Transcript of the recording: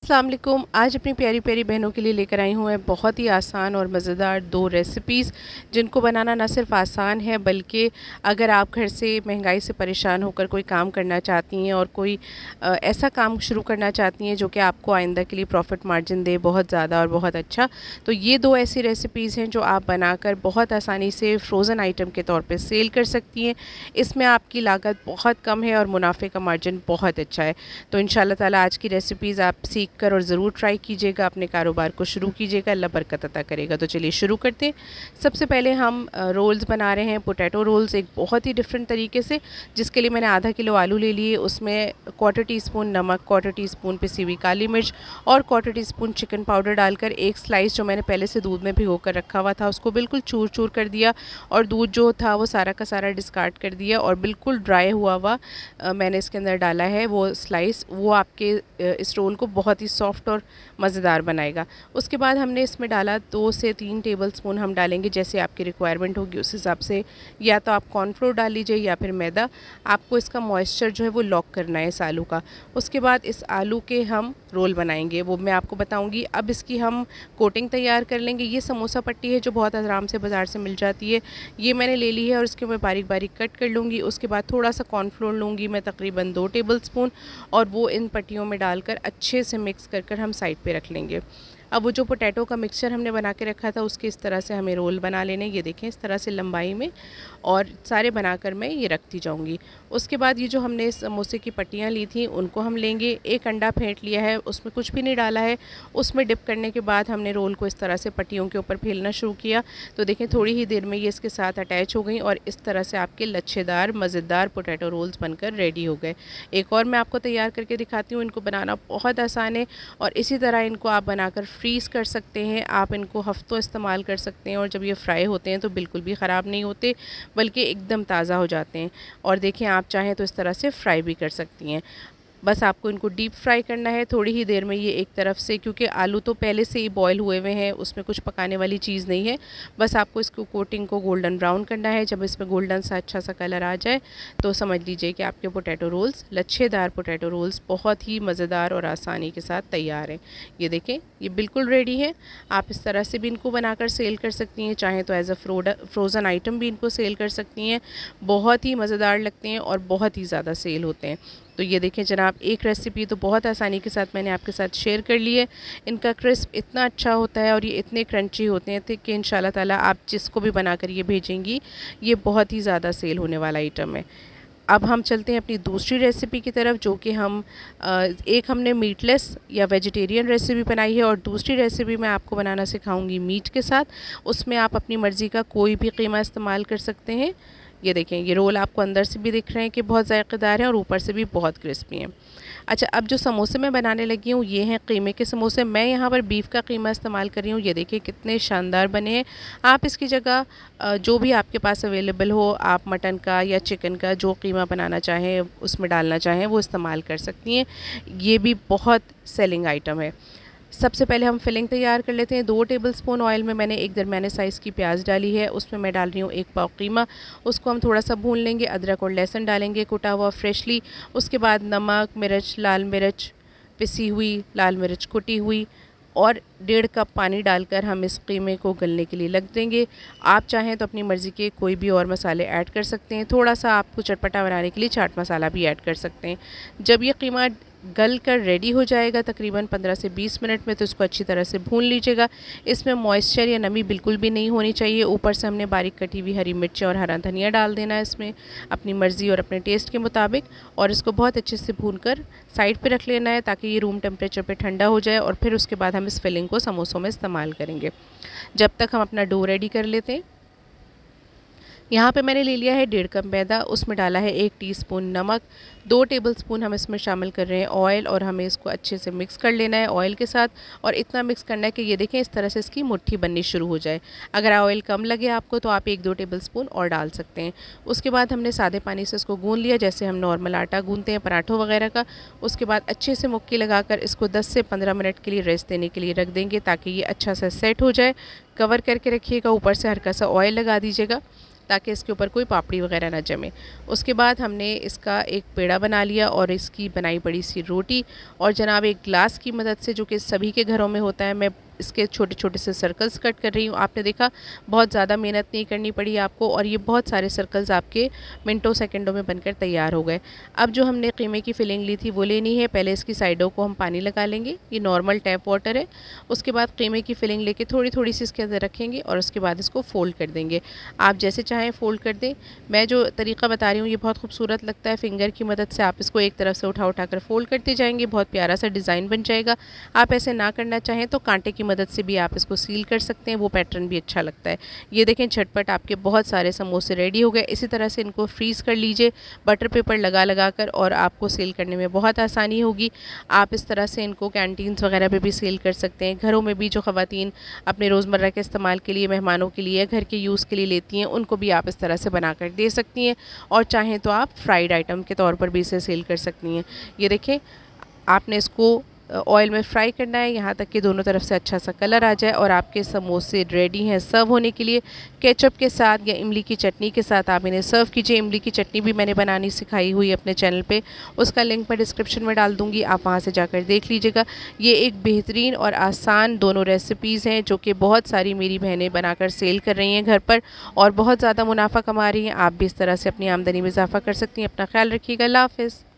अस्सलाम वालेकुम। आज अपनी प्यारी प्यारी बहनों के लिए लेकर आई हूँ मैं बहुत ही आसान और मज़ेदार दो रेसिपीज़, जिनको बनाना ना सिर्फ आसान है बल्कि अगर आप घर से महंगाई से परेशान होकर कोई काम करना चाहती हैं और कोई ऐसा काम शुरू करना चाहती हैं जो कि आपको आइंदा के लिए प्रॉफिट मार्जिन दे बहुत ज़्यादा और बहुत अच्छा, तो ये दो ऐसी रेसिपीज़ हैं जो आप बनाकर बहुत आसानी से फ्रोज़न आइटम के तौर पर सेल कर सकती हैं। इसमें आपकी लागत बहुत कम है और मुनाफे का मार्जिन बहुत अच्छा है। तो इंशाल्लाह ताला आज की रेसिपीज़ आप सीख कर और ज़रूर ट्राई कीजिएगा, अपने कारोबार को शुरू कीजिएगा, अल्लाह बरकत अता करेगा। तो चलिए शुरू करते हैं। सबसे पहले हम रोल्स बना रहे हैं, पोटैटो रोल्स, एक बहुत ही डिफरेंट तरीके से, जिसके लिए मैंने आधा किलो आलू ले लिए, उसमें क्वार्टर टी स्पून नमक, क्वार्टर टी स्पून पिसी हुई काली मिर्च और quarter tea spoon chicken powder डालकर एक स्लाइस जो मैंने पहले से दूध में भिगो कर रखा हुआ था उसको बिल्कुल चूर चूर कर दिया और दूध जो था वो सारा का सारा डिस्कार्ड कर दिया और बिल्कुल ड्राई हुआ मैंने इसके अंदर डाला है वो स्लाइस। वो आपके इस रोल को बहुत ही सॉफ्ट और मज़ेदार बनाएगा। उसके बाद हमने इसमें डाला 2 से 3 टेबलस्पून हम डालेंगे, जैसे आपकी रिक्वायरमेंट होगी उस हिसाब से, या तो आप कॉर्नफ्लोर डाल लीजिए या फिर मैदा। आपको इसका मॉइस्चर जो है वो लॉक करना है इस आलू का। उसके बाद इस आलू के हम रोल बनाएंगे, वो मैं आपको बताऊंगी। अब इसकी हम कोटिंग तैयार कर लेंगे। ये समोसा पट्टी है जो बहुत आराम से बाज़ार से मिल जाती है, ये मैंने ले ली है और इसके मैं बारीक बारीक कट कर लूँगी। उसके बाद थोड़ा सा कॉर्नफ्लोर लूँगी मैं, तकरीबन 2 टेबलस्पून, और वो इन पट्टियों में डालकर अच्छे से मिक्स कर हम साइड पे रख लेंगे। अब वो जो पोटैटो का मिक्सचर हमने बना के रखा था उसके इस तरह से हमें रोल बना लेने, ये देखें इस तरह से लंबाई में, और सारे बनाकर मैं ये रखती जाऊंगी। उसके बाद ये जो हमने समोसे की पट्टियाँ ली थी उनको हम लेंगे। एक अंडा फेंट लिया है, उसमें कुछ भी नहीं डाला है। उसमें डिप करने के बाद हमने रोल को इस तरह से पट्टियों के ऊपर फैलना शुरू किया, तो देखें थोड़ी ही देर में ये इसके साथ अटैच हो गई और इस तरह से आपके लच्छेदार मज़ेदार पोटैटो रोल्स बनकर रेडी हो गए। एक और मैं आपको तैयार करके दिखाती हूँ। इनको बनाना बहुत आसान है और इसी तरह इनको आप बनाकर फ्रीज़ कर सकते हैं। आप इनको हफ्तों इस्तेमाल कर सकते हैं और जब ये फ्राई होते हैं तो बिल्कुल भी ख़राब नहीं होते बल्कि एकदम ताज़ा हो जाते हैं। और देखें आप चाहें तो इस तरह से फ्राई भी कर सकती हैं। बस आपको इनको डीप फ्राई करना है थोड़ी ही देर में। ये एक तरफ से, क्योंकि आलू तो पहले से ही बॉयल हुए हुए हैं, उसमें कुछ पकाने वाली चीज़ नहीं है। बस आपको इसको कोटिंग को गोल्डन ब्राउन करना है। जब इसमें गोल्डन सा अच्छा सा कलर आ जाए तो समझ लीजिए कि आपके पोटैटो रोल्स, लच्छेदार पोटैटो रोल्स, बहुत ही मज़ेदार और आसानी के साथ तैयार हैं। ये देखें ये बिल्कुल रेडी है। आप इस तरह से भी इनको बनाकर सेल कर सकती हैं, चाहें तो एज़ अ फ्रोज़न आइटम भी इनको सेल कर सकती हैं। बहुत ही मज़ेदार लगते हैं और बहुत ही ज़्यादा सेल होते हैं। तो ये देखें जनाब, एक रेसिपी तो बहुत आसानी के साथ मैंने आपके साथ शेयर कर ली है। इनका क्रिस्प इतना अच्छा होता है और ये इतने क्रंची होते हैं कि इंशाल्लाह ताला आप जिसको भी बनाकर ये भेजेंगी ये बहुत ही ज़्यादा सेल होने वाला आइटम है। अब हम चलते हैं अपनी दूसरी रेसिपी की तरफ, जो कि हम एक हमने मीटलेस या वेजिटेरियन रेसिपी बनाई है और दूसरी रेसिपी मैं आपको बनाना सिखाऊंगी मीट के साथ। उसमें आप अपनी मर्ज़ी का कोई भी कीमा इस्तेमाल कर सकते हैं। ये देखें ये रोल आपको अंदर से भी दिख रहे हैं कि बहुत ज़ायक़ेदार हैं और ऊपर से भी बहुत क्रिस्पी हैं। अच्छा, अब जो समोसे मैं बनाने लगी हूँ ये हैं कीमे के समोसे। मैं यहाँ पर बीफ का कीमा इस्तेमाल कर रही हूँ। ये देखिए कितने शानदार बने हैं। आप इसकी जगह जो भी आपके पास अवेलेबल हो, आप मटन का या चिकन का जो कीमा बनाना चाहें उसमें डालना चाहें वो इस्तेमाल कर सकती हैं। ये भी बहुत सेलिंग आइटम है। सबसे पहले हम फिलिंग तैयार कर लेते हैं। 2 टेबलस्पून ऑयल में मैंने एक दरमियाने साइज़ की प्याज डाली है, उसमें मैं डाल रही हूँ 1 पाव कीमा। उसको हम थोड़ा सा भून लेंगे। अदरक और लहसुन डालेंगे कुटा हुआ फ्रेशली। उसके बाद नमक, मिर्च, लाल मिर्च पिसी हुई, लाल मिर्च कुटी हुई और 1.5 कप पानी डालकर हम इस कीमे को गलने के लिए रख देंगे। आप चाहें तो अपनी मर्ज़ी के कोई भी और मसाले ऐड कर सकते हैं। थोड़ा सा आपको चटपटा बनाने के लिए चाट मसाला भी ऐड कर सकते हैं। जब ये कीमा गल कर रेडी हो जाएगा तकरीबन 15 से 20 मिनट में, तो इसको अच्छी तरह से भून लीजिएगा। इसमें मॉइस्चर या नमी बिल्कुल भी नहीं होनी चाहिए। ऊपर से हमने बारीक कटी हुई हरी मिर्चें और हरा धनिया डाल देना है इसमें अपनी मर्ज़ी और अपने टेस्ट के मुताबिक, और इसको बहुत अच्छे से भून कर साइड पे रख लेना है ताकि ये रूम टेम्परेचर पे ठंडा हो जाए। और फिर उसके बाद हम इस फिलिंग को समोसों में इस्तेमाल करेंगे। जब तक हम अपना डो रेडी कर लेते हैं। यहाँ पे मैंने ले लिया है 1.5 कप मैदा, उसमें डाला है 1 टीस्पून नमक, 2 टेबलस्पून हम इसमें शामिल कर रहे हैं ऑयल, और हमें इसको अच्छे से मिक्स कर लेना है ऑयल के साथ। और इतना मिक्स करना है कि ये देखें इस तरह से इसकी मुट्ठी बननी शुरू हो जाए। अगर ऑयल कम लगे आपको तो आप 1-2 टेबलस्पून और डाल सकते हैं। उसके बाद हमने सादे पानी से इसको गूँध लिया, जैसे हम नॉर्मल आटा गूँधते हैं पराठों वगैरह का। उसके बाद अच्छे से मुक्की लगाकर इसको 10 से 15 मिनट के लिए रेस्ट देने के लिए रख देंगे ताकि ये अच्छा सा सेट हो जाए। कवर करके रखिएगा, ऊपर से हल्का सा ऑयल लगा दीजिएगा। ताकि इसके ऊपर कोई पापड़ी वगैरह ना जमे। उसके बाद हमने इसका एक पेड़ा बना लिया और इसकी बनाई बड़ी सी रोटी, और जनाब एक ग्लास की मदद से, जो कि सभी के घरों में होता है, मैं इसके छोटे छोटे से सर्कल्स कट कर रही हूँ। आपने देखा बहुत ज़्यादा मेहनत नहीं करनी पड़ी आपको, और ये बहुत सारे सर्कल्स आपके मिनटों सेकंडों में बनकर तैयार हो गए। अब जो हमने कीमे की फिलिंग ली थी वो लेनी है। पहले इसकी साइडों को हम पानी लगा लेंगे, ये नॉर्मल टैप वाटर है। उसके बाद कीमे की फिलिंग लेके थोड़ी थोड़ी सी इसके अंदर रखेंगे और उसके बाद इसको फ़ोल्ड कर देंगे। आप जैसे चाहें फ़ोल्ड कर दें। मैं जो तरीका बता रही हूँ ये बहुत खूबसूरत लगता है। फिंगर की मदद से आप इसको एक तरफ से उठा कर फ़ोल्ड करते जाएंगे, बहुत प्यारा सा डिज़ाइन बन जाएगा। आप ऐसे ना करना चाहें तो कांटे की मदद से भी आप इसको सील कर सकते हैं, वो पैटर्न भी अच्छा लगता है। ये देखें झटपट आपके बहुत सारे समोसे रेडी हो गए। इसी तरह से इनको फ्रीज़ कर लीजिए बटर पेपर लगा कर, और आपको सेल करने में बहुत आसानी होगी। आप इस तरह से इनको कैंटीन्स वगैरह पे भी सेल कर सकते हैं। घरों में भी जो ख़वातीन अपने रोज़मर्रा के इस्तेमाल के लिए, मेहमानों के लिए, घर के यूज़ के लिए लेती हैं, उनको भी आप इस तरह से बना कर दे सकती हैं। और चाहें तो आप फ्राइड आइटम के तौर पर भी इसे सेल कर सकती हैं। ये देखें, आपने इसको ऑयल में फ्राई करना है यहाँ तक कि दोनों तरफ से अच्छा सा कलर आ जाए, और आपके समोसे रेडी हैं सर्व होने के लिए। केचप के साथ या इमली की चटनी के साथ आप इन्हें सर्व कीजिए। इमली की चटनी भी मैंने बनानी सिखाई हुई अपने चैनल पे, उसका लिंक मैं डिस्क्रिप्शन में डाल दूँगी, आप वहाँ से जाकर देख लीजिएगा। ये एक बेहतरीन और आसान दोनों रेसिपीज़ हैं जो कि बहुत सारी मेरी बहनें बनाकर सेल कर रही हैं घर पर, और बहुत ज़्यादा मुनाफा कमा रही हैं। आप भी इस तरह से अपनी आमदनी में इजाफ़ा कर सकती हैं। अपना ख्याल रखिएगा। अल्लाह हाफ़िज़।